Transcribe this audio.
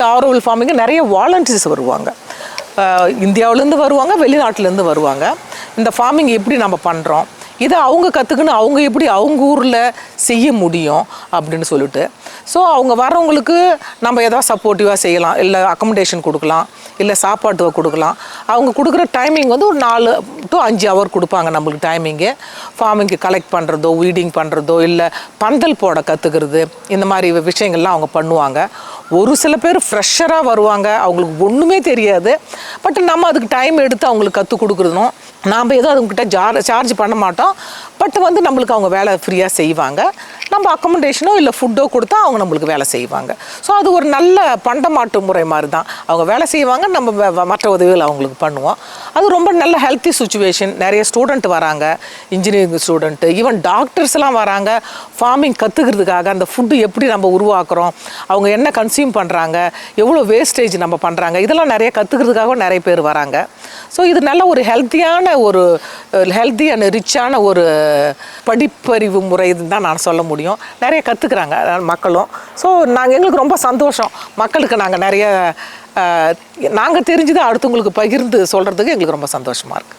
Auroville farming நிறைய volunteers வருவாங்க. இந்தியாவிலேருந்து வருவாங்க, வெளிநாட்டிலேருந்து வருவாங்க. இந்த ஃபார்மிங் எப்படி நம்ம பண்ணுறோம், இதை அவங்க கற்றுக்குன்னு அவங்க எப்படி அவங்க ஊரில் செய்ய முடியும் அப்படின்னு சொல்லிட்டு. ஸோ அவங்க வரவங்களுக்கு நம்ம எதாவது சப்போர்ட்டிவாக செய்யலாம், இல்லை அக்கமடேஷன் கொடுக்கலாம், இல்லை சாப்பாட்டு கொடுக்கலாம். அவங்க கொடுக்குற டைமிங் வந்து ஒரு 4 to 5 ஹவர் கொடுப்பாங்க நம்மளுக்கு டைமிங்கு. ஃபார்மிங்கு கலெக்ட் பண்ணுறதோ, வீடிங் பண்ணுறதோ, இல்லை பந்தல் போட கற்றுக்கிறது, இந்த மாதிரி விஷயங்கள்லாம் அவங்க பண்ணுவாங்க. ஒரு சில பேர் ஃப்ரெஷராக வருவாங்க, அவங்களுக்கு ஒன்றுமே தெரியாது. பட் நம்ம அதுக்கு டைம் எடுத்து அவங்களுக்கு கற்றுக் கொடுக்குறதும், நாம் எதுவும் அதுங்கிட்ட சார்ஜ் பண்ண மாட்டோம். பட் வந்து நம்மளுக்கு அவங்க வேலை ஃப்ரீயாக செய்வாங்க. நம்ம அக்கமடேஷனோ இல்லை ஃபுட்டோ கொடுத்தா அவங்க நம்மளுக்கு வேலை செய்வாங்க. ஸோ அது ஒரு நல்ல பண்டமாட்டு முறை மாதிரி தான். அவங்க வேலை செய்வாங்க, நம்ம மற்ற உதவிகள் அவங்களுக்கு பண்ணுவோம். அது ரொம்ப நல்ல ஹெல்த்தி சுச்சுவேஷன். நிறைய ஸ்டூடெண்ட் வராங்க, இன்ஜினியரிங் ஸ்டூடெண்ட்டு, ஈவன் டாக்டர்ஸ்லாம் வராங்க ஃபார்மிங் கற்றுக்கிறதுக்காக. அந்த ஃபுட்டு எப்படி நம்ம உருவாக்குறோம், அவங்க என்ன கன்சியூம் பண்ணுறாங்க, எவ்வளோ வேஸ்டேஜ் நம்ம பண்ணுறாங்க, இதெல்லாம் நிறைய கற்றுக்கிறதுக்காக நிறைய பேர் வராங்க. ஸோ இது நல்ல ஒரு ஹெல்த்தி அண்ட் ரிச்சான ஒரு படிப்பறிவு முறை இதுன்னு தான் நான் சொல்ல முடியும். நிறைய கற்றுக்குறாங்க மக்களும். ஸோ எங்களுக்கு ரொம்ப சந்தோஷம். மக்களுக்கு நாங்கள் நிறைய நாங்கள் தெரிஞ்சதை அடுத்தவங்களுக்கு பகிர்ந்து சொல்கிறதுக்கு எங்களுக்கு ரொம்ப சந்தோஷமாக இருக்குது.